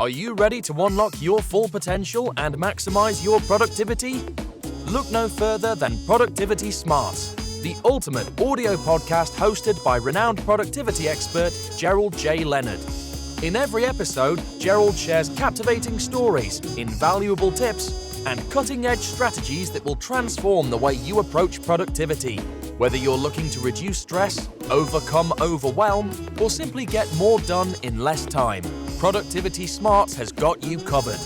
Are you ready to unlock your full potential and maximize your productivity? Look no further than Productivity Smarts, the ultimate audio podcast hosted by renowned productivity expert Gerald J. Leonard. In every episode, Gerald shares captivating stories, invaluable tips, and cutting-edge strategies that will transform the way you approach productivity. Whether you're looking to reduce stress, overcome overwhelm, or simply get more done in less time, Productivity Smarts has got you covered.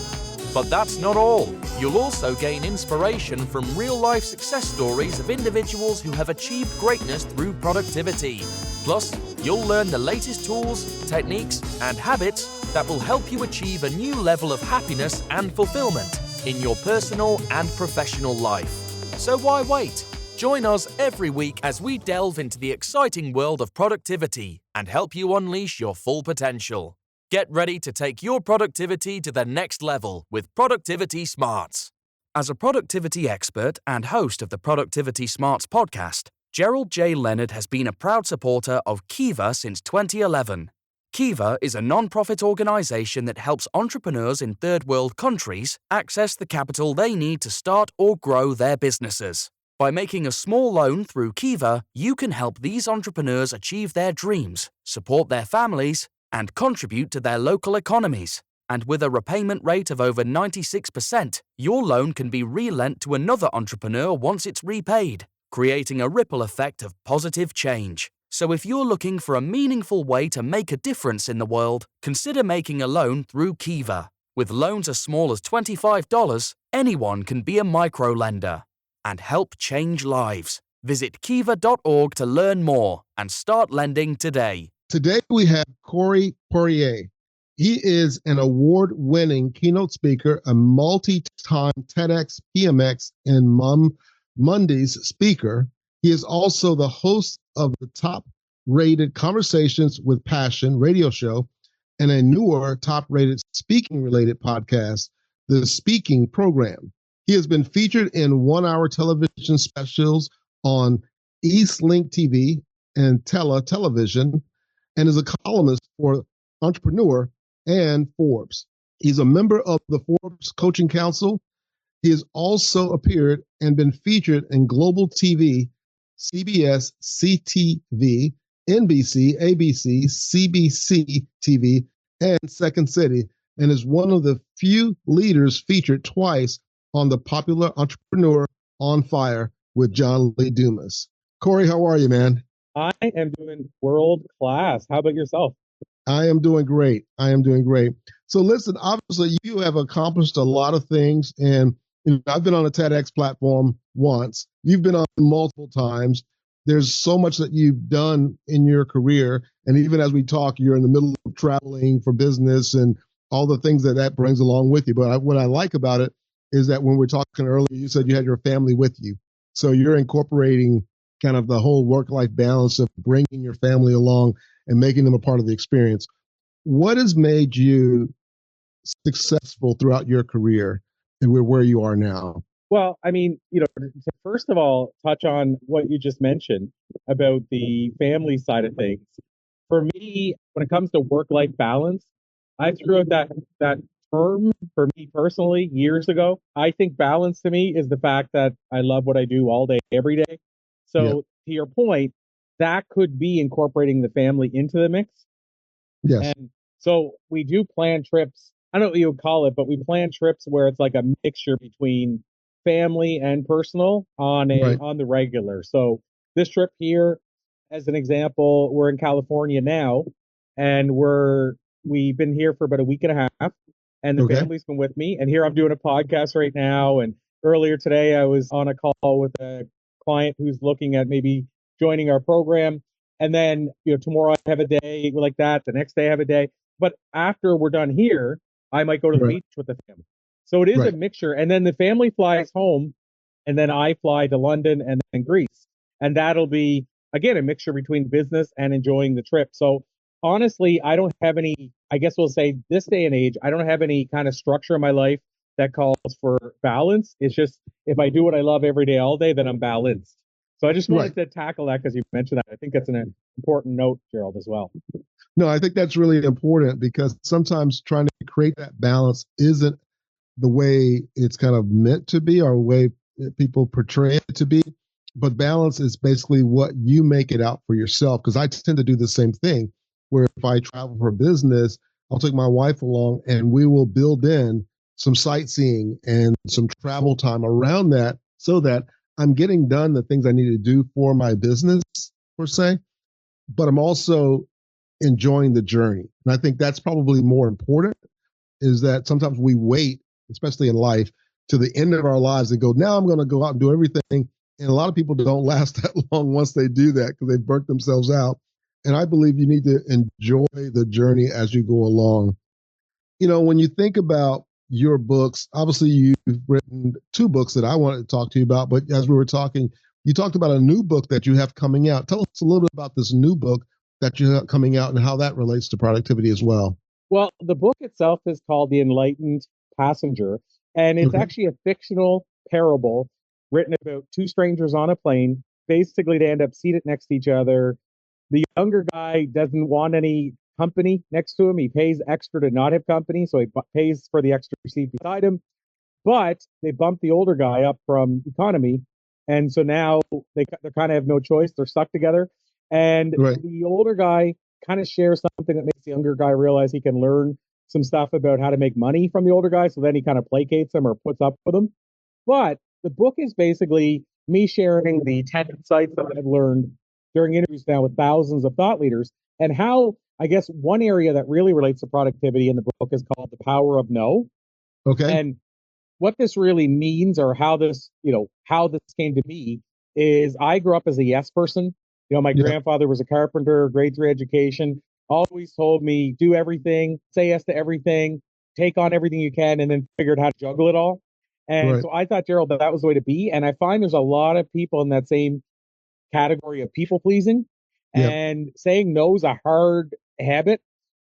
But that's not all. You'll also gain inspiration from real-life success stories of individuals who have achieved greatness through productivity. Plus, you'll learn the latest tools, techniques, and habits that will help you achieve a new level of happiness and fulfillment in your personal and professional life. So why wait? Join us every week as we delve into the exciting world of productivity and help you unleash your full potential. Get ready to take your productivity to the next level with Productivity Smarts. As a productivity expert and host of the Productivity Smarts podcast, Gerald J. Leonard has been a proud supporter of Kiva since 2011. Kiva is a non-profit organization that helps entrepreneurs in third-world countries access the capital they need to start or grow their businesses. By making a small loan through Kiva, you can help these entrepreneurs achieve their dreams, support their families, and contribute to their local economies. And with a repayment rate of over 96%, your loan can be relent to another entrepreneur once it's repaid, creating a ripple effect of positive change. So if you're looking for a meaningful way to make a difference in the world, consider making a loan through Kiva. With loans as small as $25, anyone can be a microlender and help change lives. Visit kiva.org to learn more and start lending today. Today we have Corey Poirier. He is an award-winning keynote speaker, a multi-time TEDx, PMX, and Mondays speaker. He is also the host of the top-rated Conversations with Passion radio show and a newer top-rated speaking-related podcast, The Speaking Program. He has been featured in one-hour television specials on Eastlink TV and Television, and is a columnist for Entrepreneur and Forbes. He's a member of the Forbes Coaching Council. He has also appeared and been featured in Global TV, CBS, CTV, NBC, ABC, CBC TV, and Second City, and is one of the few leaders featured twice on the popular Entrepreneur on Fire with John Lee Dumas. Corey, how are you, man? I am doing world class. How about yourself? I am doing great. So listen, obviously you have accomplished a lot of things, and I've been on a TEDx platform once. You've been on multiple times. There's so much that you've done in your career, and even as we talk, you're in the middle of traveling for business and all the things that brings along with you. But what I like about it is that when we're talking earlier, you said you had your family with you. So you're incorporating kind of the whole work-life balance of bringing your family along and making them a part of the experience. What has made you successful throughout your career and where you are now? Well, I mean, to first of all, touch on what you just mentioned about the family side of things. For me, when it comes to work-life balance, I threw out that term for me personally years ago. I think balance to me is the fact that I love what I do all day, every day. So to your point, that could be incorporating the family into the mix. Yes. And so we do plan trips. I don't know what you would call it, but we plan trips where it's like a mixture between family and personal on the regular. So this trip here, as an example, we're in California now, and we've been here for about a week and a half, and the family's been with me. And here I'm doing a podcast right now. And earlier today, I was on a call with a client who's looking at maybe joining our program. And then, tomorrow I have a day like that. The next day I have a day. But after we're done here, I might go to the beach with the family. So it is a mixture. And then the family flies home, and then I fly to London and then Greece. And that'll be, again, a mixture between business and enjoying the trip. So honestly, I don't have any, I guess we'll say this day and age, I don't have any kind of structure in my life that calls for balance. It's just, if I do what I love every day, all day, then I'm balanced. So I just wanted to tackle that because you mentioned that. I think that's an important note, Gerald, as well. No, I think that's really important because sometimes trying to create that balance isn't the way it's kind of meant to be or the way people portray it to be. But balance is basically what you make it out for yourself. Because I tend to do the same thing where if I travel for business, I'll take my wife along and we will build in some sightseeing and some travel time around that so that I'm getting done the things I need to do for my business, per se, but I'm also enjoying the journey. And I think that's probably more important is that sometimes we wait, especially in life, to the end of our lives and go, now I'm going to go out and do everything. And a lot of people don't last that long once they do that because they've burnt themselves out. And I believe you need to enjoy the journey as you go along. When you think about your books, obviously you've written two books that I wanted to talk to you about, but as we were talking, you talked about a new book that you have coming out. Tell us a little bit about this new book that you have coming out and how that relates to productivity as well. Well, the book itself is called The Enlightened Passenger, and it's Okay. actually a fictional parable written about two strangers on a plane. Basically, they end up seated next to each other. The younger guy doesn't want any company next to him. He pays extra to not have company, so he pays for the extra seat beside him. But they bumped the older guy up from economy, and so now they kind of have no choice. They're stuck together, and Right. the older guy kind of shares something that makes the younger guy realize he can learn some stuff about how to make money from the older guy. So then he kind of placates him or puts up with him. But the book is basically me sharing the 10 insights that I've learned during interviews now with thousands of thought leaders and how I guess one area that really relates to productivity in the book is called the power of no. Okay. And what this really means or how this came to me is I grew up as a yes person. My Yeah. grandfather was a carpenter, grade 3 education, always told me do everything, say yes to everything, take on everything you can, and then figured how to juggle it all. And Right. so I thought, Gerald, that was the way to be. And I find there's a lot of people in that same category of people pleasing. Yeah. And saying no is a hard habit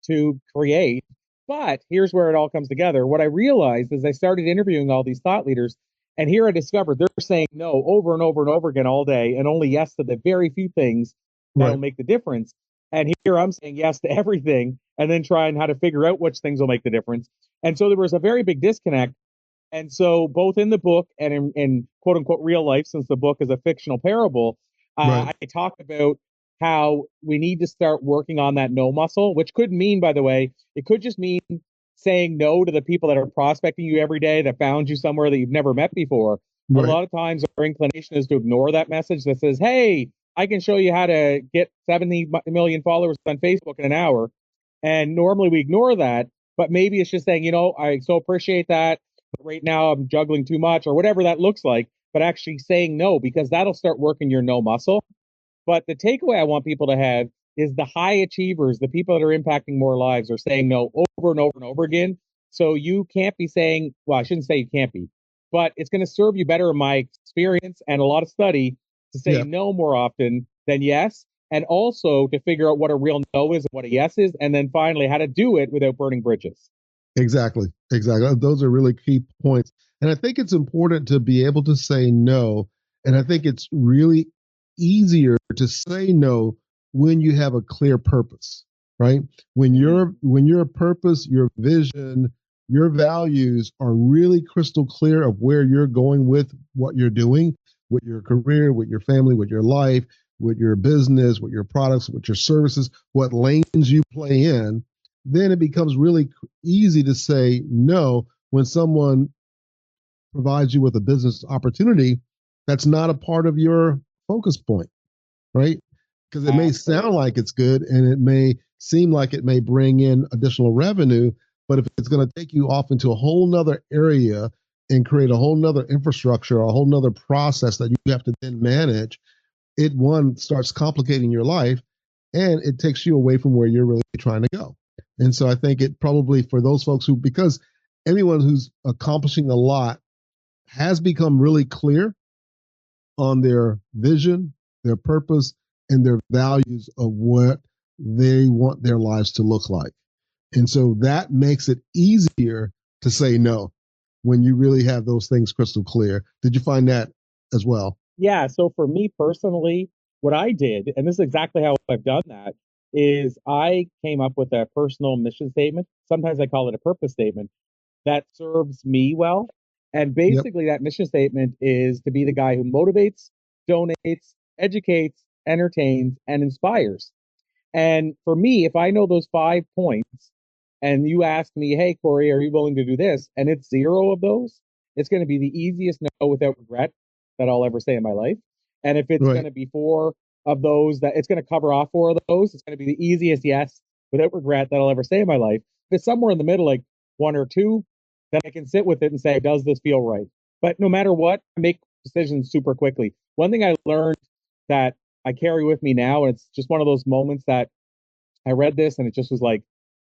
to create. But here's where it all comes together. What I realized is I started interviewing all these thought leaders, and here I discovered they're saying no over and over and over again all day, and only yes to the very few things that'll Right. make the difference. And here I'm saying yes to everything, and then trying how to figure out which things will make the difference. And so there was a very big disconnect. And so, both in the book and in quote unquote real life, since the book is a fictional parable, Right. I talk about how we need to start working on that no muscle, which could mean, by the way, it could just mean saying no to the people that are prospecting you every day that found you somewhere that you've never met before. A Right. lot of times, our inclination is to ignore that message that says, hey, I can show you how to get 70 million followers on Facebook in an hour. And normally we ignore that, but maybe it's just saying, I so appreciate that but right now I'm juggling too much or whatever that looks like, but actually saying no, because that'll start working your no muscle. But the takeaway I want people to have is the high achievers, the people that are impacting more lives, are saying no over and over and over again. So you can't be saying, well, I shouldn't say you can't be, but it's going to serve you better in my experience and a lot of study to say Yeah. no more often than yes. And also to figure out what a real no is and what a yes is. And then finally, how to do it without burning bridges. Exactly. Exactly. Those are really key points. And I think it's important to be able to say no. And I think it's really easier to say no when you have a clear purpose, right? When your purpose, your vision, your values are really crystal clear of where you're going with what you're doing, with your career, with your family, with your life, with your business, with your products, with your services, what lanes you play in, then it becomes really easy to say no when someone provides you with a business opportunity that's not a part of your focus point, right? Because it may sound Absolutely. like it's good and it may seem like it may bring in additional revenue, but if it's going to take you off into a whole nother area and create a whole nother infrastructure, a whole nother process that you have to then manage, it one starts complicating your life and it takes you away from where you're really trying to go. And so I think it probably for those folks who, because anyone who's accomplishing a lot has become really clear on their vision, their purpose, and their values of what they want their lives to look like. And so that makes it easier to say no when you really have those things crystal clear. Did you find that as well? Yeah. So for me personally, what I did, and this is exactly how I've done that, is I came up with a personal mission statement. Sometimes I call it a purpose statement that serves me well. And Yep. basically, that mission statement is to be the guy who motivates, donates, educates, entertains, and inspires. And for me, if I know those 5 points and you ask me, hey, Corey, are you willing to do this? And it's 0 of those, it's going to be the easiest no without regret that I'll ever say in my life. And if it's going Right. to be 4 of those, that it's going to cover off 4 of those, it's going to be the easiest yes without regret that I'll ever say in my life. If it's somewhere in the middle, like 1 or 2, then I can sit with it and say, does this feel right? But no matter what, I make decisions super quickly. One thing I learned that I carry with me now, and it's just one of those moments that I read this and it just was like,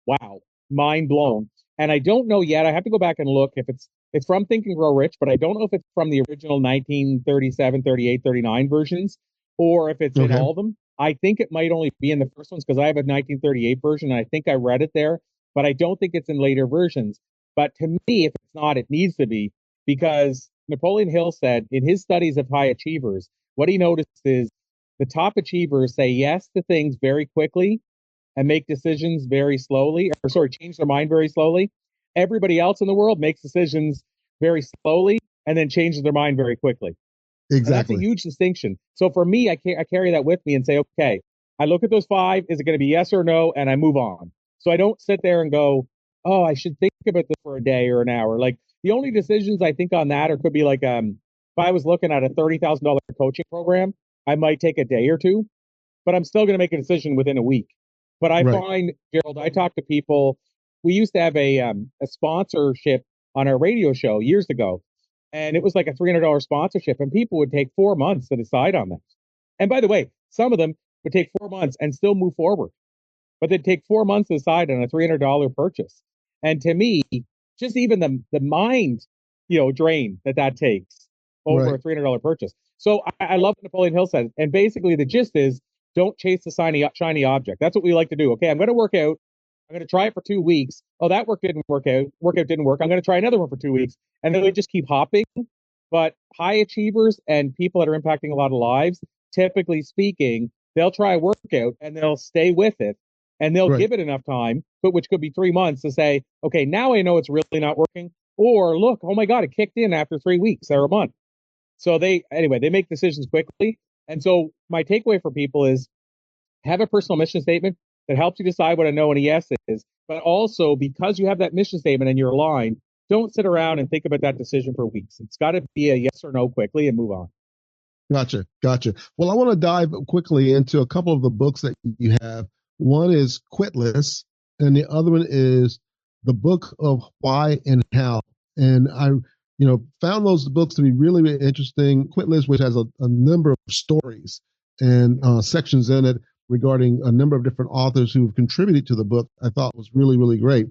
wow, mind blown. And I don't know yet. I have to go back and look if it's from Think and Grow Rich, but I don't know if it's from the original 1937, 38, 39 versions or if it's in Okay. all of them. I think it might only be in the first ones because I have a 1938 version and I think I read it there, but I don't think it's in later versions. But to me, if it's not, it needs to be because Napoleon Hill said in his studies of high achievers, what he noticed is the top achievers say yes to things very quickly and make decisions very slowly, or sorry, change their mind very slowly. Everybody else in the world makes decisions very slowly and then changes their mind very quickly. And that's a Exactly. huge distinction. So for me, I carry that with me and say, okay, I look at those 5. Is it going to be yes or no? And I move on. So I don't sit there and go, oh, I should think about this for a day or an hour. Like the only decisions I think on that, or could be like, if I was looking at a $30,000 coaching program, I might take a day or two, but I'm still going to make a decision within a week. But I Right. find, Gerald, I talk to people. We used to have a sponsorship on our radio show years ago, and it was like a $300 sponsorship, and people would take 4 months to decide on that. And by the way, some of them would take 4 months and still move forward, but they'd take 4 months to decide on a $300 purchase. And to me, just even the mind, drain that takes over Right. a $300 purchase. So I love what Napoleon Hill says, and basically the gist is don't chase the shiny object. That's what we like to do. Okay, I'm going to work out. I'm going to try it for 2 weeks. Oh, that work didn't work out. Workout didn't work. I'm going to try another one for 2 weeks, and then we just keep hopping. But high achievers and people that are impacting a lot of lives, typically speaking, they'll try a workout and they'll stay with it and they'll Right. give it enough time, but which could be 3 months to say, okay, now I know it's really not working. Or look, oh my God, it kicked in after 3 weeks or a month. So they make decisions quickly. And so my takeaway for people is have a personal mission statement that helps you decide what a no and a yes is. But also, because you have that mission statement and you're aligned, don't sit around and think about that decision for weeks. It's got to be a yes or no quickly and move on. Gotcha. Gotcha. Well, I want to dive quickly into a couple of the books that you have. One is Quitless, and the other one is the book of why and how. And I, found those books to be really, really interesting. Quitless, which has a number of stories and sections in it regarding a number of different authors who have contributed to the book, I thought was really, really great.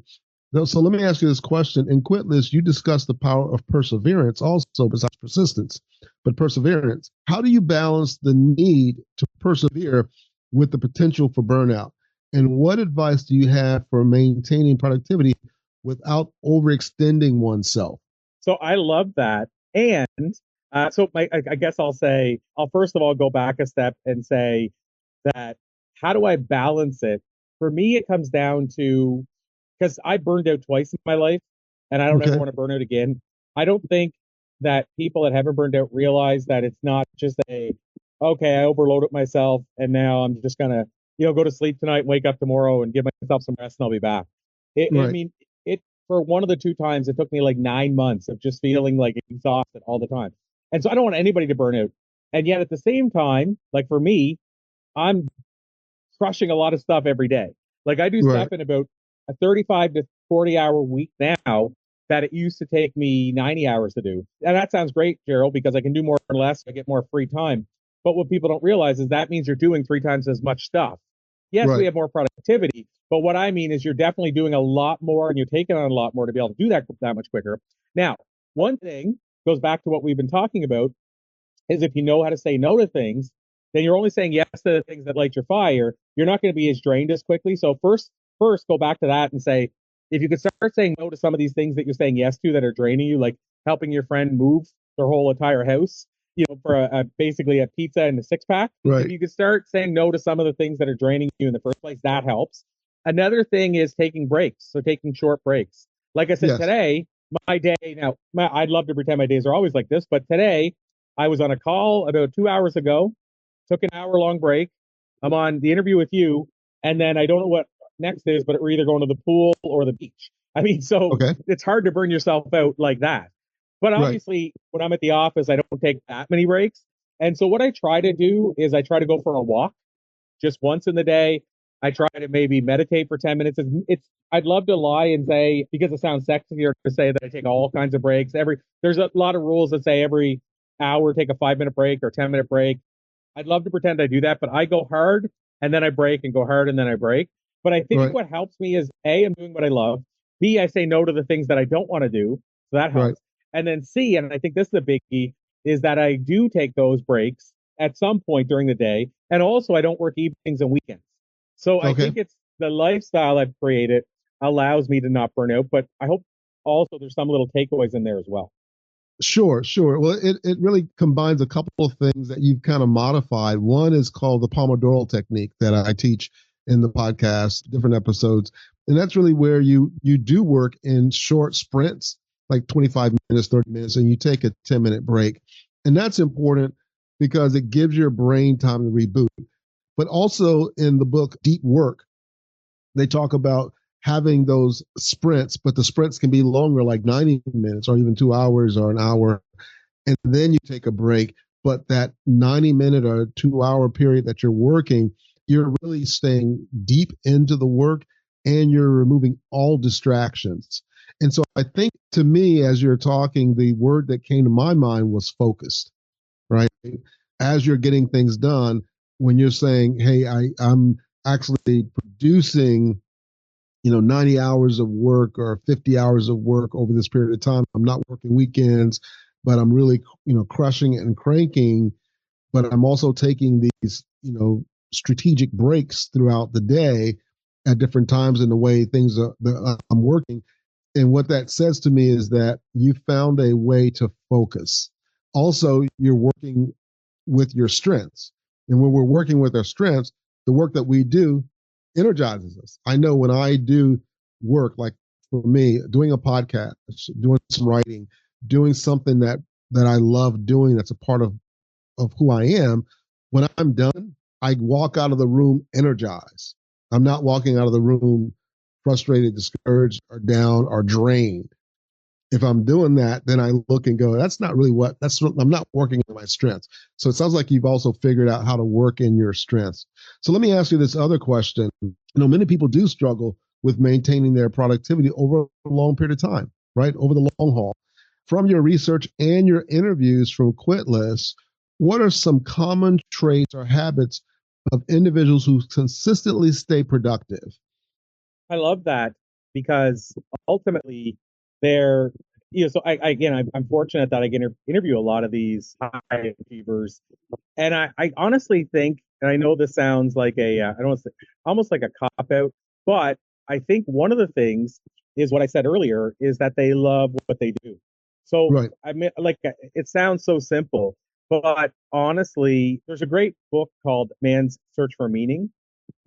So let me ask you this question. In Quitless, you discuss the power of perseverance also besides persistence, but perseverance. How do you balance the need to persevere with the potential for burnout? And what advice do you have for maintaining productivity without overextending oneself? So I love that. And I guess I'll first of all go back a step and say that how do I balance it? For me, it comes down to because I burned out twice in my life and I don't ever Okay. want to burn out again. I don't think that people that haven't burned out realize that it's not just okay, I overloaded myself and now I'm just going to, go to sleep tonight, wake up tomorrow and give myself some rest and I'll be back. I Right. mean, for one of the 2 times, it took me like 9 months of just feeling like exhausted all the time. And so I don't want anybody to burn out. And yet at the same time, like for me, I'm crushing a lot of stuff every day. Like I do stuff Right. in about a 35 to 40 hour week now that it used to take me 90 hours to do. And that sounds great, Gerald, because I can do more or less, I get more free time. But what people don't realize is that means you're doing 3 times as much stuff. Yes, we Right. have more productivity, but what I mean is you're definitely doing a lot more and you're taking on a lot more to be able to do that much quicker. Now, one thing goes back to what we've been talking about is if you know how to say no to things, then you're only saying yes to the things that light your fire. You're not going to be as drained as quickly. So first go back to that and say, if you could start saying no to some of these things that you're saying yes to that are draining you, like helping your friend move their whole entire house, for basically a pizza and a six pack. Right. If you could start saying no to some of the things that are draining you in the first place, that helps. Another thing is taking breaks. So taking short breaks. Like I said, Yes. today, my day, I'd love to pretend my days are always like this, but today I was on a call about 2 hours ago, took an hour-long break. I'm on the interview with you, and then I don't know what next is, but we're either going to the pool or the beach. I mean, so Okay. it's hard to burn yourself out like that. But Right. obviously, when I'm at the office, I don't take that many breaks. And so what I try to do is I try to go for a walk just once in the day. I try to maybe meditate for 10 minutes. I'd love to lie and say, because it sounds sexier to say that I take all kinds of breaks. There's a lot of rules that say every hour take a 5 minute break or 10 minute break. I'd love to pretend I do that, but I go hard and then I break and go hard and then I break. But I think Right. what helps me is A, I'm doing what I love. B, I say no to the things that I don't want to do. So that helps. Right. And then C, and I think this is a biggie, is that I do take those breaks at some point during the day. And also I don't work evenings and weekends. So I Okay. think it's the lifestyle I've created allows me to not burn out, but I hope also there's some little takeaways in there as well. Sure, sure. Well, it really combines a couple of things that you've kind of modified. One is called the Pomodoro technique that I teach in the podcast, different episodes. And that's really where you do work in short sprints, like 25 minutes, 30 minutes, and you take a 10-minute break. And that's important because it gives your brain time to reboot. But also in the book Deep Work, they talk about having those sprints, but the sprints can be longer, like 90 minutes or even 2 hours or an hour. And then you take a break. But that 90-minute or 2 hour period that you're working, you're really staying deep into the work and you're removing all distractions. And so I think to me, as you're talking, the word that came to my mind was focused, right? As you're getting things done, when you're saying, hey, I'm actually producing 90 hours of work or 50 hours of work over this period of time. I'm not working weekends, but I'm really, crushing it and cranking. But I'm also taking these, strategic breaks throughout the day at different times in the way things are, I'm working. And what that says to me is that you found a way to focus. Also, you're working with your strengths. And when we're working with our strengths, the work that we do energizes us. I know when I do work, like for me, doing a podcast, doing some writing, doing something that I love doing, that's a part of who I am. When I'm done, I walk out of the room energized. I'm not walking out of the room frustrated, discouraged, or down, or drained. If I'm doing that, then I look and go, I'm not working in my strengths. So it sounds like you've also figured out how to work in your strengths. So let me ask you this other question. Many people do struggle with maintaining their productivity over a long period of time, right? Over the long haul. From your research and your interviews from Quitless, what are some common traits or habits of individuals who consistently stay productive? I love that because ultimately they're, so I'm fortunate that I get interview a lot of these high achievers. And I honestly think, and I know this sounds like I don't want to say, almost like a cop out, but I think one of the things is what I said earlier is that they love what they do. So Right. I mean, like it sounds so simple, but honestly, there's a great book called Man's Search for Meaning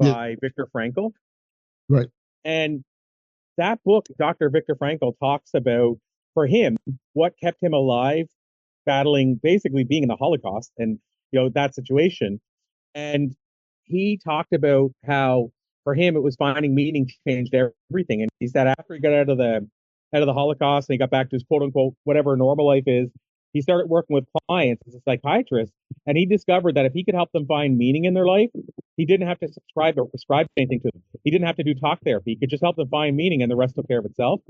Yeah. by Viktor Frankl. Right. And that book, Dr. Viktor Frankl talks about, for him, what kept him alive, battling, basically being in the Holocaust and, that situation. And he talked about how, for him, it was finding meaning changed everything. And he said after he got out of the Holocaust and he got back to his quote unquote whatever normal life is, he started working with clients as a psychiatrist, and he discovered that if he could help them find meaning in their life, he didn't have to subscribe or prescribe anything to them. He didn't have to do talk therapy. He could just help them find meaning, and the rest took care of itself.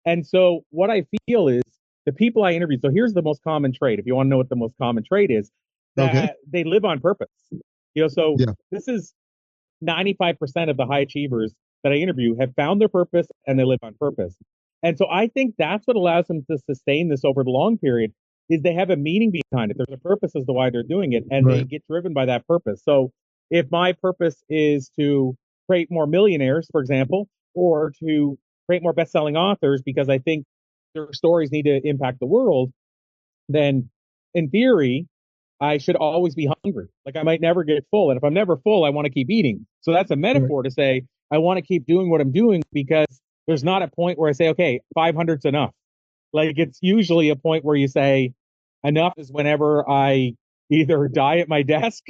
And so, what I feel is the people I interviewed. So here's the most common trait. If you want to know what the most common trait is, Okay. that they live on purpose. So Yeah. this is 95% of the high achievers that I interview have found their purpose and they live on purpose. And so I think that's what allows them to sustain this over the long period is they have a meaning behind it. There's a purpose as to why they're doing it, and they Right. get driven by that purpose. So if my purpose is to create more millionaires, for example, or to create more best-selling authors because I think their stories need to impact the world, then in theory, I should always be hungry. Like I might never get full. And if I'm never full, I want to keep eating. So that's a metaphor to say, I want to keep doing what I'm doing because there's not a point where I say, okay, 500's enough. Like it's usually a point where you say, enough is whenever I either die at my desk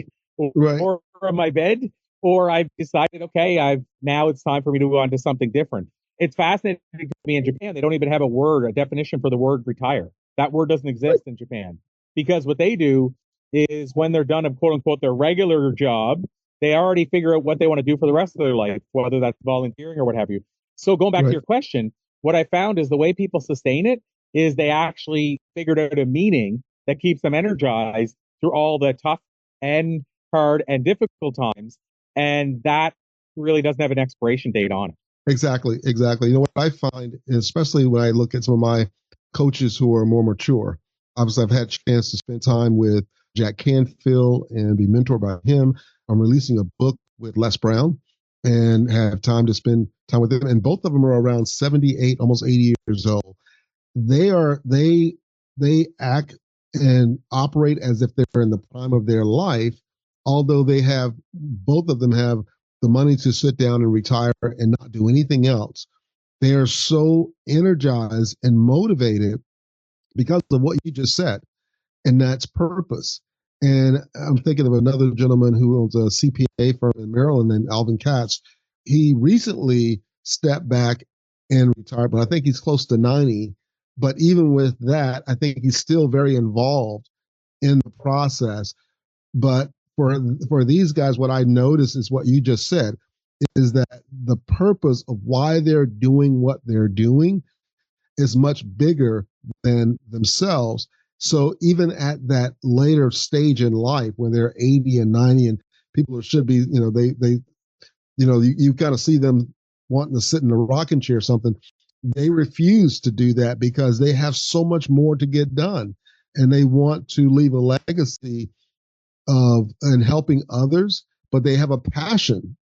Right. or on my bed, or I've decided, okay, now it's time for me to move on to something different. It's fascinating to me in Japan. They don't even have a definition for the word retire. That word doesn't exist in Japan because what they do is when they're done of quote unquote their regular job, they already figure out what they want to do for the rest of their life, whether that's volunteering or what have you. So going back to your question, what I found is the way people sustain it is they actually figured out a meaning that keeps them energized through all the tough and hard and difficult times. And that really doesn't have an expiration date on it. Exactly. You know what I find, especially when I look at some of my coaches who are more mature. Obviously, I've had a chance to spend time with Jack Canfield and be mentored by him. I'm releasing a book with Les Brown and have time to spend time with them. And both of them are around 78, almost 80 years old. They act and operate as if they're in the prime of their life, although both of them have the money to sit down and retire and not do anything else. They are so energized and motivated because of what you just said, and that's purpose. And I'm thinking of another gentleman who owns a CPA firm in Maryland named Alvin Katz. He recently stepped back and retired, but I think he's close to 90. But even with that, I think he's still very involved in the process. But for these guys, what I notice is what you just said, is that the purpose of why they're doing what they're doing is much bigger than themselves. So even at that later stage in life, when they're 80 and 90, and people should be, you kind of see them wanting to sit in a rocking chair or something. They refuse to do that because they have so much more to get done, and they want to leave a legacy of and helping others, but they have a passion.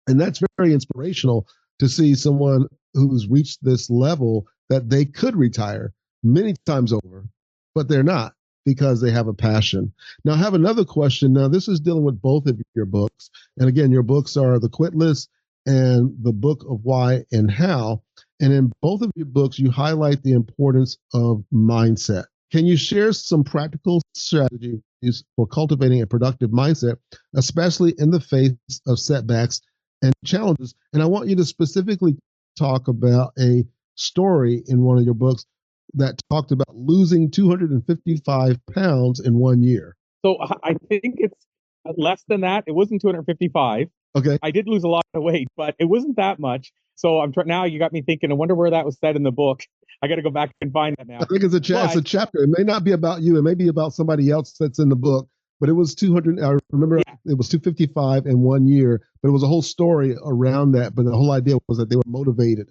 And that's very inspirational to see someone who's reached this level that they could retire many times over, but they're not because they have a passion. Now, I have another question. Now, this is dealing with both of your books. And again, your books are The Quitless and The Book of Why and How. And in both of your books, you highlight the importance of mindset. Can you share some practical strategies for cultivating a productive mindset, especially in the face of setbacks and challenges? And I want you to specifically talk about a story in one of your books that talked about losing 255 pounds in 1 year. So I think it's less than that. It wasn't 255. Okay. I did lose a lot of weight, but it wasn't that much. So now you got me thinking, I wonder where that was said in the book. I got to go back and find that now. I think it's a chapter. It may not be about you. It may be about somebody else that's in the book, but it was 200. I remember It was 255 in 1 year, but it was a whole story around that. But the whole idea was that they were motivated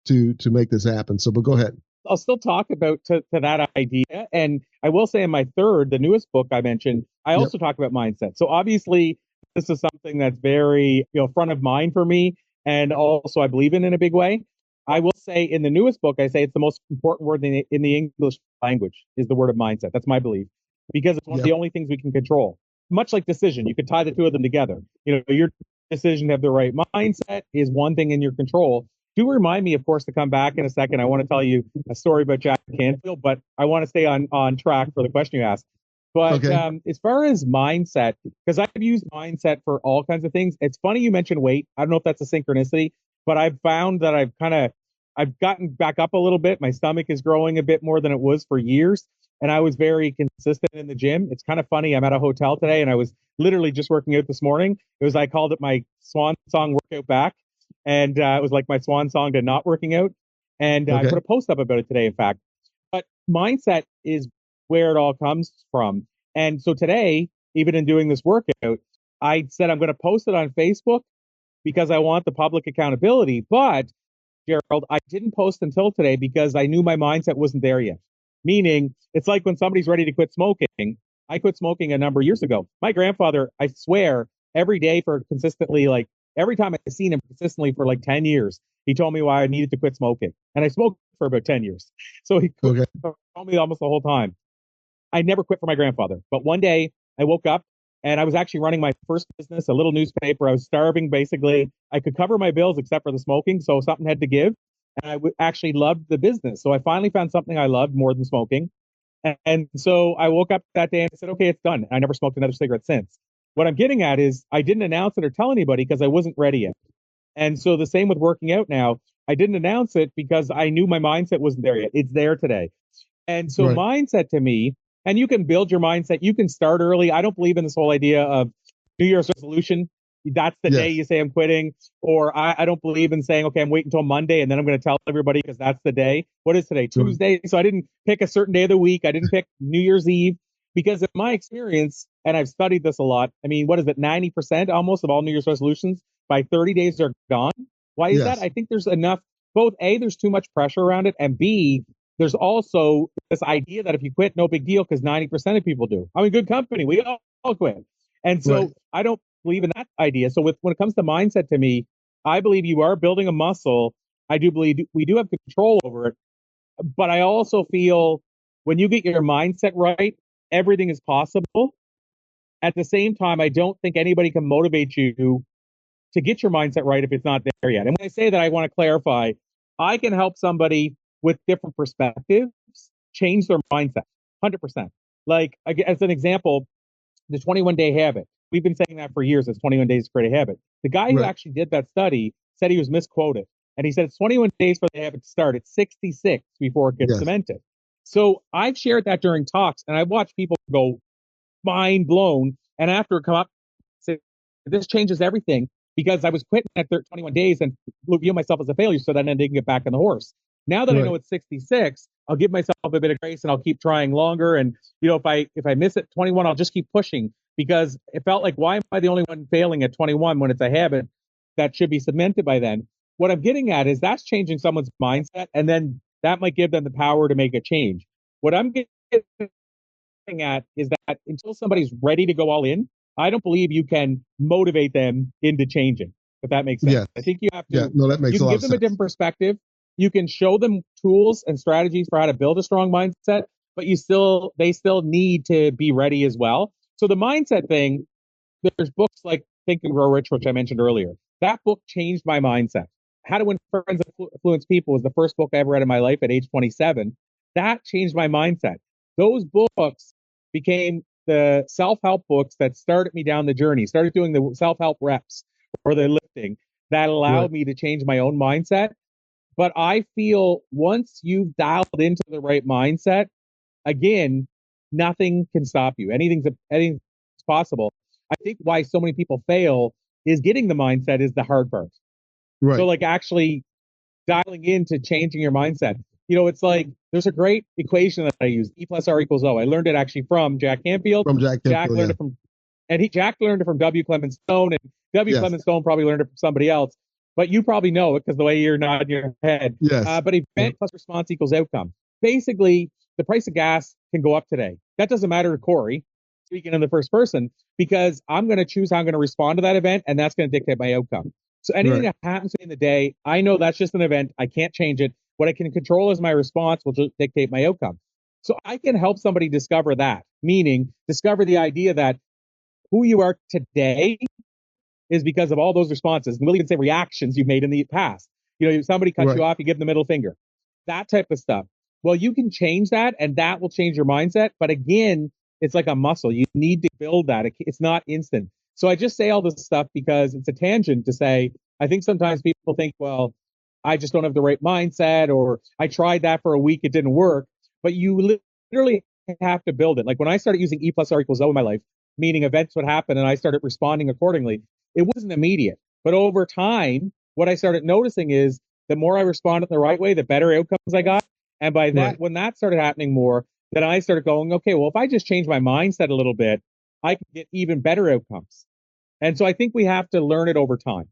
to make this happen. So, but go ahead. I'll still talk about to that idea. And I will say in my the newest book I mentioned, I also talk about mindset. So obviously this is something that's very, front of mind for me. And also I believe in a big way. I will say in the newest book, I say it's the most important word in the English language is the word of mindset. That's my belief because it's one of the only things we can control. Much like decision, you could tie the two of them together. Your decision to have the right mindset is one thing in your control. Do remind me, of course, to come back in a second. I want to tell you a story about Jack Canfield, but I want to stay on track for the question you asked. But as far as mindset, because I've used mindset for all kinds of things. It's funny you mentioned weight. I don't know if that's a synchronicity, but I've found that I've gotten back up a little bit. My stomach is growing a bit more than it was for years. And I was very consistent in the gym. It's kind of funny. I'm at a hotel today and I was literally just working out this morning. I called it my swan song workout back. And it was like my swan song to not working out. And I put a post up about it today, in fact. But mindset is where it all comes from. And so today, even in doing this workout, I said I'm going to post it on Facebook because I want the public accountability. But Gerald, I didn't post until today because I knew my mindset wasn't there yet. Meaning, it's like when somebody's ready to quit smoking. I quit smoking a number of years ago. My grandfather, I swear, every day for consistently, like every time I've seen him consistently for like 10 years, he told me why I needed to quit smoking. And I smoked for about 10 years. So he told me almost the whole time. I never quit for my grandfather. But one day I woke up and I was actually running my first business, a little newspaper. I was starving, basically. I could cover my bills except for the smoking, so something had to give. And actually loved the business. So I finally found something I loved more than smoking. And so I woke up that day and I said, okay, it's done. I never smoked another cigarette since. What I'm getting at is I didn't announce it or tell anybody because I wasn't ready yet. And so the same with working out now. I didn't announce it because I knew my mindset wasn't there yet. It's there today. And so Right. mindset to me, and you can build your mindset. You can start early. I don't believe in this whole idea of New Year's resolution. That's the day Yes. you say I'm quitting. Or I don't believe in saying, okay, I'm waiting until Monday and then I'm going to tell everybody because that's the day. What is today? Right. Tuesday. So I didn't pick a certain day of the week. I didn't pick New Year's Eve because in my experience, and I've studied this a lot, I mean, what is it? 90% almost of all New Year's resolutions by 30 days are gone. Why is that? Yes. I think there's enough, both A, there's too much pressure around it, and B, there's also this idea that if you quit, no big deal, because 90% of people do. I'm in good company. We all quit. And Right. so I don't believe in that idea. So when it comes to mindset to me, I believe you are building a muscle. I do believe we do have control over it. But I also feel when you get your mindset right, everything is possible. At the same time, I don't think anybody can motivate you to get your mindset right if it's not there yet. And when I say that, I want to clarify, I can help somebody with different perspectives change their mindset 100%. Like, as an example, the 21-day habit. We've been saying that for years. It's 21 days to create a habit. The guy who Right. actually did that study said he was misquoted. And he said it's 21 days for the habit to start. It's 66 before it gets Yes. cemented. So I've shared that during talks, and I watched people go mind blown. And after it come up, say, this changes everything because I was quitting at 21 days and view myself as a failure. So then I didn't get back on the horse. Now that I know Right. it's 66, I'll give myself a bit of grace and I'll keep trying longer. And if I miss it 21, I'll just keep pushing because it felt like, why am I the only one failing at 21 when it's a habit that should be cemented by then? What I'm getting at is that's changing someone's mindset, and then that might give them the power to make a change. What I'm getting at is that until somebody's ready to go all in, I don't believe you can motivate them into changing, if that makes sense. Yes. I think you have Yeah. to, No, that makes you a can lot give of them a sense. different perspective. You can show them tools and strategies for how to build a strong mindset, but they still need to be ready as well. So the mindset thing, there's books like Think and Grow Rich, which I mentioned earlier. That book changed my mindset. How to Win Friends and Influence People was the first book I ever read in my life at age 27. That changed my mindset. Those books became the self-help books that started me down the journey, started doing the self-help reps or the lifting that Right. allowed me to change my own mindset. But I feel once you've dialed into the right mindset, again, nothing can stop you. Anything's possible. I think why so many people fail is getting the mindset is the hard part. So Right. like actually dialing into changing your mindset. It's like there's a great equation that I use, E plus R equals O. I learned it actually from Jack Canfield. From Jack Jack Canfield. learned Yeah. it from, Jack learned it from W. Clement Stone, and W. Yes. Clement Stone probably learned it from somebody else. But you probably know it because the way you're nodding your head. Yes. But Yep. event plus response equals outcome. Basically, the price of gas can go up today. That doesn't matter to Corey, speaking in the first person, because I'm going to choose how I'm going to respond to that event, and that's going to dictate my outcome. So anything Right. that happens in the day, I know that's just an event. I can't change it. What I can control is my response, will dictate my outcome. So I can help somebody discover that, meaning discover the idea that who you are today is because of all those responses. And we'll even say reactions you've made in the past. Somebody cuts you Right. off, you give them the middle finger, that type of stuff. Well, you can change that and that will change your mindset. But again, it's like a muscle. You need to build that. It's not instant. So I just say all this stuff because it's a tangent to say, I think sometimes people think, well, I just don't have the right mindset, or I tried that for a week, it didn't work. But you literally have to build it. Like when I started using E plus R equals O in my life, meaning events would happen and I started responding accordingly, it wasn't immediate. But over time, what I started noticing is the more I responded the right way, the better outcomes I got. And by that, Right. when that started happening more, then I started going, okay, well, if I just change my mindset a little bit, I can get even better outcomes. And so I think we have to learn it over time.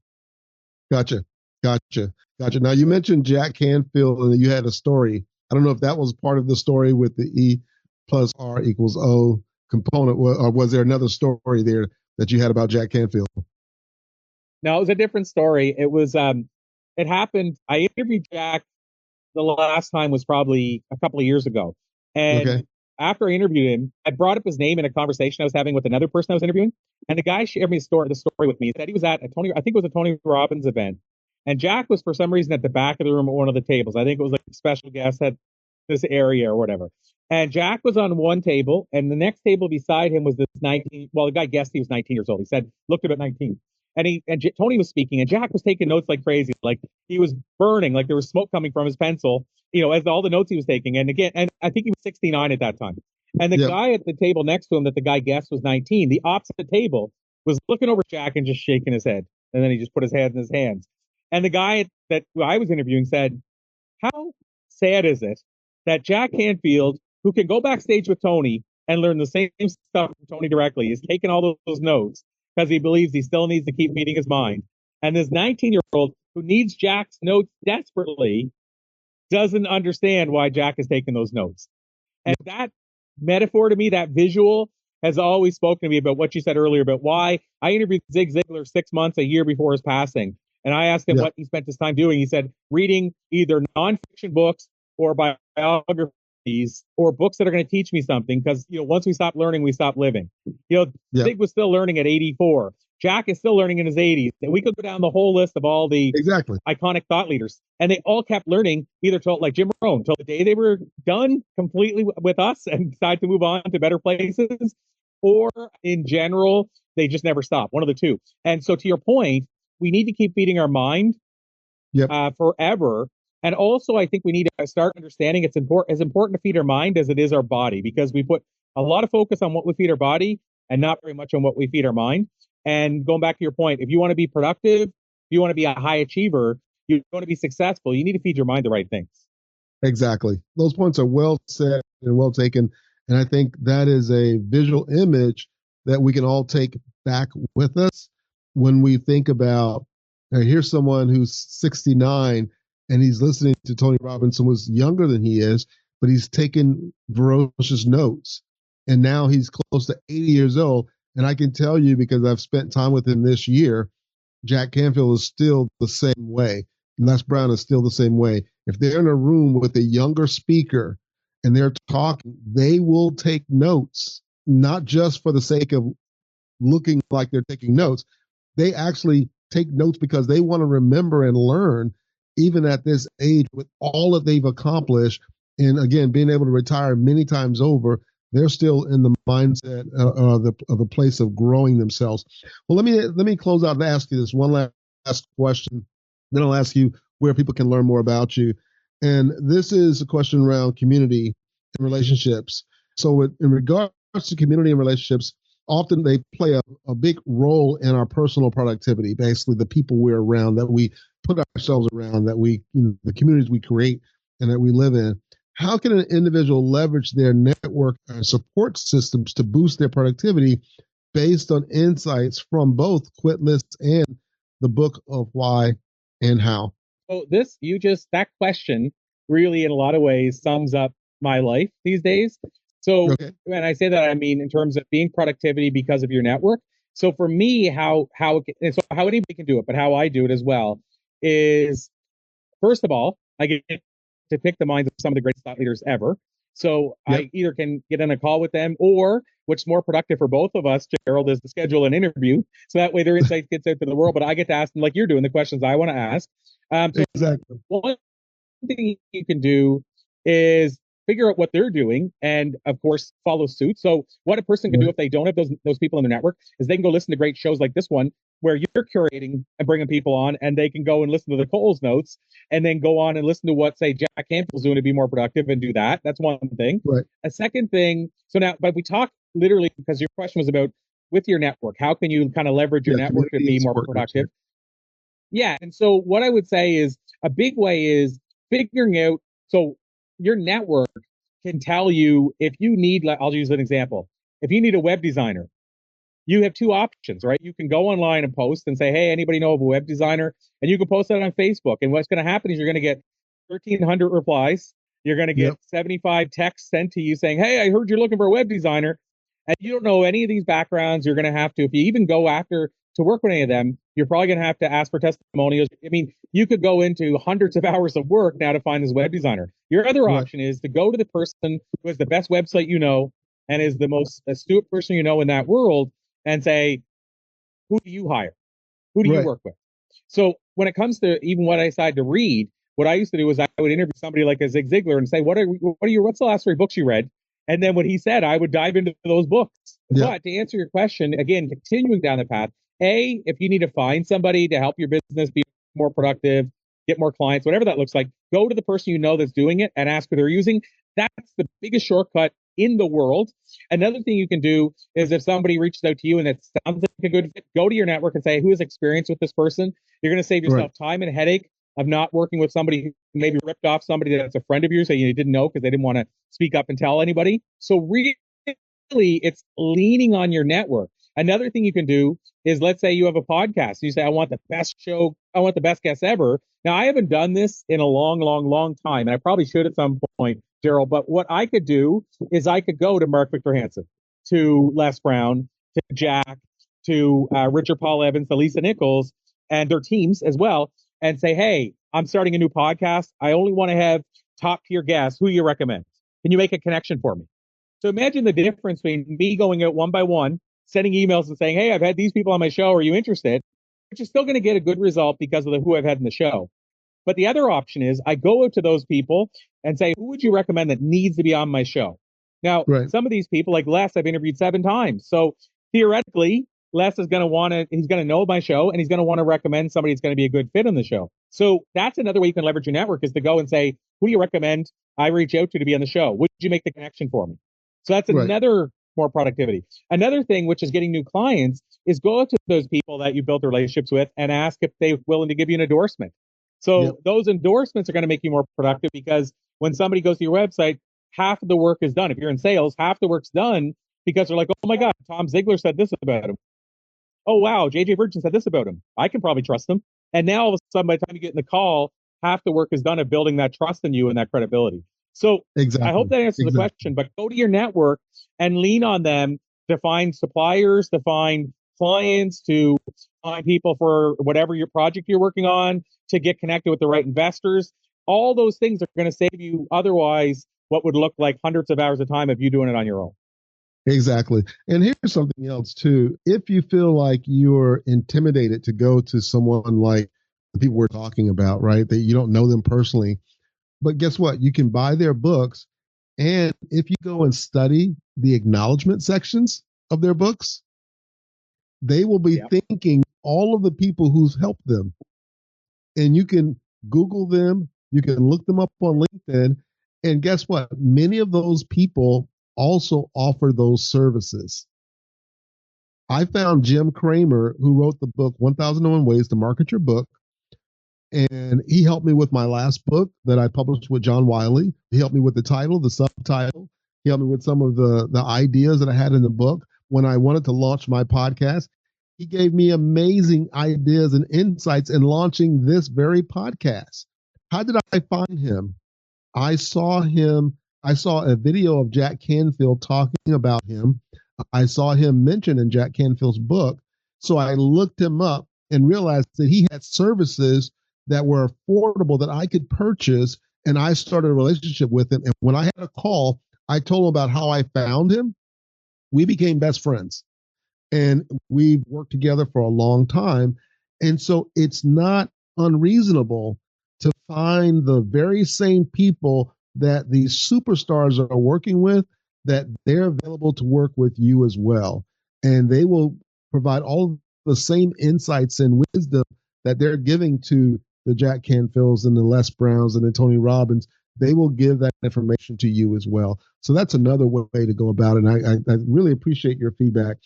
Gotcha. Gotcha. Gotcha. Now you mentioned Jack Canfield and you had a story. I don't know if that was part of the story with the E plus R equals O component, or was there another story there that you had about Jack Canfield? No, it was a different story. It happened. I interviewed Jack the last time was probably a couple of years ago. Okay. And after I interviewed him, I brought up his name in a conversation I was having with another person I was interviewing, and the guy shared me the story with me. He said he was at I think it was a Tony Robbins event, and Jack was for some reason at the back of the room at one of the tables. I think it was like a special guest at this area or whatever. And Jack was on one table, and the next table beside him was this 19. Well, the guy guessed he was 19 years old. He said, looked about 19. Tony was speaking, and Jack was taking notes like crazy. Like he was burning, like there was smoke coming from his pencil, as all the notes he was taking. And I think he was 69 at that time. And the guy at the table next to him that the guy guessed was 19, the opposite table, was looking over Jack and just shaking his head. And then he just put his head in his hands. And the guy that I was interviewing said, how sad is it that Jack Canfield, who can go backstage with Tony and learn the same stuff from Tony directly, is taking all those notes because he believes he still needs to keep feeding his mind. And this 19-year-old who needs Jack's notes desperately doesn't understand why Jack is taking those notes. And that metaphor to me, that visual, has always spoken to me about what you said earlier about why I interviewed Zig Ziglar 6 months, a year before his passing. And I asked him what he spent his time doing. He said, reading either nonfiction books or biographies or books that are going to teach me something. Because, once we stop learning, we stop living. Zig was still learning at 84. Jack is still learning in his 80s. And we could go down the whole list of all the iconic thought leaders. And they all kept learning, either till like Jim Rohn, till the day they were done completely with us and decided to move on to better places, or in general, they just never stopped. One of the two. And so to your point, we need to keep feeding our mind forever. And also, I think we need to start understanding it's as important to feed our mind as it is our body, because we put a lot of focus on what we feed our body and not very much on what we feed our mind. And going back to your point, if you want to be productive, if you want to be a high achiever, you want to be successful, you need to feed your mind the right things. Exactly. Those points are well said and well taken. And I think that is a visual image that we can all take back with us when we think about, here's someone who's 69 and he's listening to Tony Robbins, who was younger than he is, but he's taken ferocious notes. And now he's close to 80 years old. And I can tell you, because I've spent time with him this year, Jack Canfield is still the same way. Les Brown is still the same way. If they're in a room with a younger speaker and they're talking, they will take notes, not just for the sake of looking like they're taking notes. They actually take notes because they want to remember and learn, even at this age, with all that they've accomplished. And again, being able to retire many times over, they're still in the mindset of a place of growing themselves. Well, let me close out and ask you this one last question. Then I'll ask you where people can learn more about you. And this is a question around community and relationships. So in regards to community and relationships, often they play a big role in our personal productivity, basically the people we're around, that we put ourselves around, that the communities we create and that we live in. How can an individual leverage their network and support systems to boost their productivity based on insights from both Quitless and the book of Why and How? So that question really in a lot of ways sums up my life these days. So when I say that, I mean in terms of being productivity because of your network. So for me, how anybody can do it, but how I do it as well is, first of all, I get to pick the minds of some of the greatest thought leaders ever. So I either can get on a call with them, or what's more productive for both of us, Gerald, is to schedule an interview. So that way their insights gets out to the world, but I get to ask them, like you're doing, the questions I want to ask. Exactly. One thing you can do is figure out what they're doing and, of course, follow suit. So what a person can do if they don't have those people in their network is they can go listen to great shows like this one, where you're curating and bringing people on, and they can go and listen to the Coles notes and then go on and listen to what, say, Jack Canfield's doing to be more productive and do that. That's one thing. Right. A second thing, but we talk literally, because your question was about with your network, how can you kind of leverage your network to be more productive? Yeah. And so what I would say is a big way is figuring out, so your network can tell you if you need, I'll use an example. If you need a web designer, you have two options, right? You can go online and post and say, hey, anybody know of a web designer? And you can post that on Facebook. And what's going to happen is you're going to get 1,300 replies. You're going to get 75 texts sent to you saying, hey, I heard you're looking for a web designer. And you don't know any of these backgrounds. You're going to have to, if you even go after to work with any of them, You're probably going to have to ask for testimonials. I mean, you could go into hundreds of hours of work now to find this web designer. Your other Right. option is to go to the person who has the best website you know and is the most astute person you know in that world and say, who do you hire? Who do you Right. work with? So when it comes to even what I decided to read, what I used to do was I would interview somebody like a Zig Ziglar and say, what's the last 3 books you read? And then what he said, I would dive into those books. Yeah. But to answer your question, again, continuing down the path, if you need to find somebody to help your business be more productive, get more clients, whatever that looks like, go to the person you know that's doing it and ask what they're using. That's the biggest shortcut in the world. Another thing you can do is if somebody reaches out to you and it sounds like a good fit, go to your network and say, who has experience with this person? You're going to save yourself time and headache of not working with somebody who maybe ripped off somebody that's a friend of yours that you didn't know because they didn't want to speak up and tell anybody. So really, it's leaning on your network. Another thing you can do is, let's say you have a podcast. You say, I want the best show. I want the best guests ever. Now, I haven't done this in a long time, and I probably should at some point, Gerald. But what I could do is I could go to Mark Victor Hansen, to Les Brown, to Jack, to Richard Paul Evans, to Lisa Nichols, and their teams as well, and say, hey, I'm starting a new podcast. I only want to have top tier guests. Who do you recommend? Can you make a connection for me? So imagine the difference between me going out one by one, sending emails and saying, hey, I've had these people on my show. Are you interested? But you're still going to get a good result because of who I've had in the show. But the other option is I go out to those people and say, who would you recommend that needs to be on my show? Now, some of these people, like Les, I've interviewed 7 times. So theoretically, Les is going to he's going to know my show and he's going to want to recommend somebody that's going to be a good fit on the show. So that's another way you can leverage your network, is to go and say, who do you recommend I reach out to be on the show? Would you make the connection for me? So that's another more productivity. Another thing, which is getting new clients, is go out to those people that you built relationships with and ask if they're willing to give you an endorsement. So those endorsements are going to make you more productive, because when somebody goes to your website, half of the work is done. If you're in sales, half the work's done because they're like, oh my God, Tom Ziegler said this about him. Oh, wow, JJ Virgin said this about him. I can probably trust him. And now all of a sudden, by the time you get in the call, half the work is done of building that trust in you and that credibility. So I hope that answers the question, but go to your network and lean on them to find suppliers, to find clients, to find people for whatever your project you're working on, to get connected with the right investors. All those things are going to save you otherwise what would look like hundreds of hours of time of you doing it on your own. Exactly. And here's something else too. If you feel like you're intimidated to go to someone like the people we're talking about, right, that you don't know them personally, but guess what? You can buy their books. And if you go and study the acknowledgement sections of their books, they will be thanking all of the people who's helped them. And you can Google them, you can look them up on LinkedIn. And guess what? Many of those people also offer those services. I found Jim Cramer, who wrote the book 1001 Ways to Market Your Book. And he helped me with my last book that I published with John Wiley. He helped me with the title, the subtitle. He helped me with some of the ideas that I had in the book. When I wanted to launch my podcast, he gave me amazing ideas and insights in launching this very podcast. How did I find him? I saw a video of Jack Canfield talking about him. I saw him mentioned in Jack Canfield's book. So I looked him up and realized that he had services that were affordable that I could purchase. And I started a relationship with him. And when I had a call, I told him about how I found him. We became best friends. And we've worked together for a long time. And so it's not unreasonable to find the very same people that these superstars are working with, that they're available to work with you as well. And they will provide all the same insights and wisdom that they're giving to the Jack Canfields and the Les Browns and the Tony Robbins. They will give that information to you as well. So that's another way to go about it. And I really appreciate your feedback.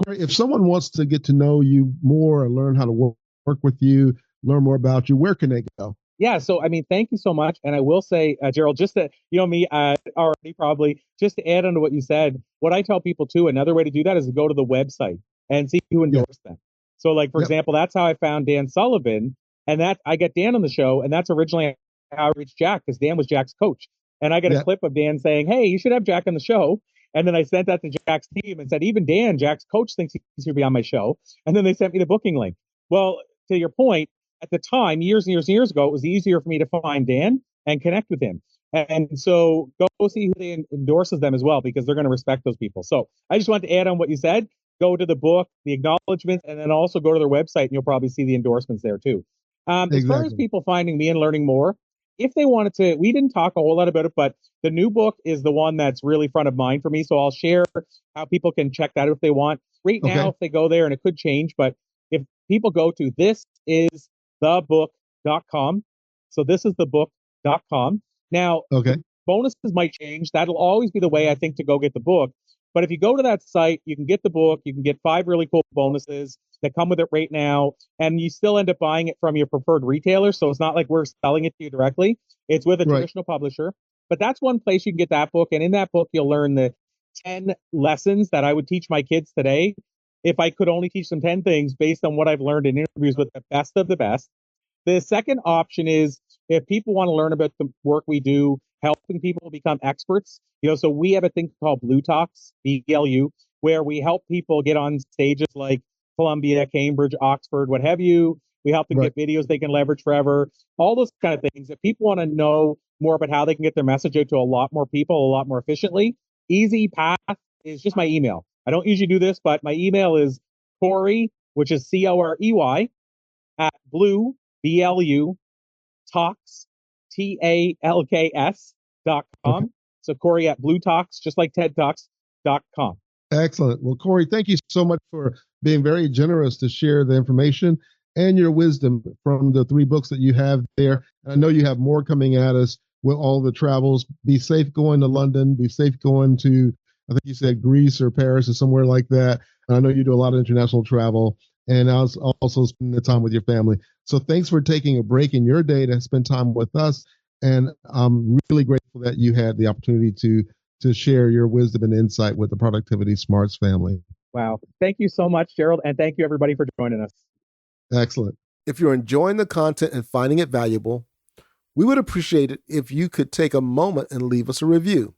Corey, if someone wants to get to know you more or learn how to work with you, learn more about you, where can they go? Yeah, so I mean, thank you so much. And I will say, Gerald, just to, me already probably, just to add on to what you said, what I tell people too, another way to do that is to go to the website and see who endorsed them. So like, for example, that's how I found Dan Sullivan, and that I got Dan on the show, and that's originally how I reached Jack, because Dan was Jack's coach. And I got a clip of Dan saying, hey, you should have Jack on the show. And then I sent that to Jack's team and said, even Dan, Jack's coach, thinks he should be on my show. And then they sent me the booking link. Well, to your point, at the time, years and years and years ago, it was easier for me to find Dan and connect with him. And so go see who they endorses them as well, because they're going to respect those people. So I just wanted to add on what you said. Go to the book, the acknowledgments, and then also go to their website, and you'll probably see the endorsements there too. As far as people finding me and learning more, if they wanted to, we didn't talk a whole lot about it, but the new book is the one that's really front of mind for me. So I'll share how people can check that out if they want. Right now, if they go there, and it could change, but if people go to thisisthebook.com, so thisisthebook.com. Now, bonuses might change. That'll always be the way I think to go get the book. But if you go to that site, you can get the book. You can get 5 really cool bonuses that come with it right now. And you still end up buying it from your preferred retailer. So it's not like we're selling it to you directly. It's with a traditional publisher. But that's one place you can get that book. And in that book, you'll learn the 10 lessons that I would teach my kids today if I could only teach them 10 things based on what I've learned in interviews with the best of the best. The second option is if people want to learn about the work we do, helping people become experts. So we have a thing called Blue Talks, BLU, where we help people get on stages like Columbia, Cambridge, Oxford, what have you. We help them get videos they can leverage forever, all those kind of things. If people want to know more about how they can get their message out to a lot more people, a lot more efficiently, easy path is just my email. I don't usually do this, but my email is Corey, which is Corey, at Blue, BLU, Talks, TALKS.com. So Corey at Blue Talks, just like TED Talks.com. Excellent. Well, Corey, thank you so much for being very generous to share the information and your wisdom from the 3 books that you have there. And I know you have more coming at us with all the travels. Be safe going to London. Be safe going to, I think you said Greece or Paris or somewhere like that. And I know you do a lot of international travel, and also spending the time with your family. So thanks for taking a break in your day to spend time with us. And I'm really grateful that you had the opportunity to share your wisdom and insight with the Productivity Smarts family. Wow. Thank you so much, Gerald. And thank you, everybody, for joining us. Excellent. If you're enjoying the content and finding it valuable, we would appreciate it if you could take a moment and leave us a review.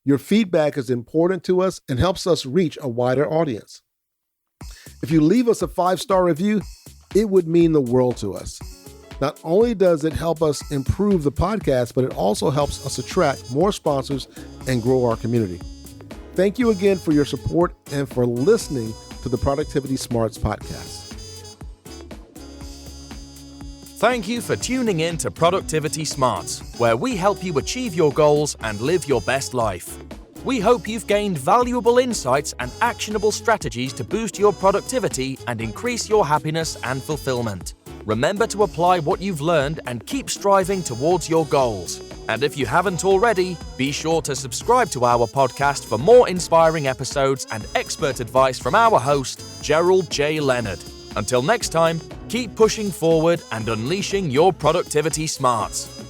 Your feedback is important to us and helps us reach a wider audience. If you leave us a 5-star review, it would mean the world to us. Not only does it help us improve the podcast, but it also helps us attract more sponsors and grow our community. Thank you again for your support and for listening to the Productivity Smarts podcast. Thank you for tuning in to Productivity Smarts, where we help you achieve your goals and live your best life. We hope you've gained valuable insights and actionable strategies to boost your productivity and increase your happiness and fulfillment. Remember to apply what you've learned and keep striving towards your goals. And if you haven't already, be sure to subscribe to our podcast for more inspiring episodes and expert advice from our host, Gerald J. Leonard. Until next time, keep pushing forward and unleashing your productivity smarts.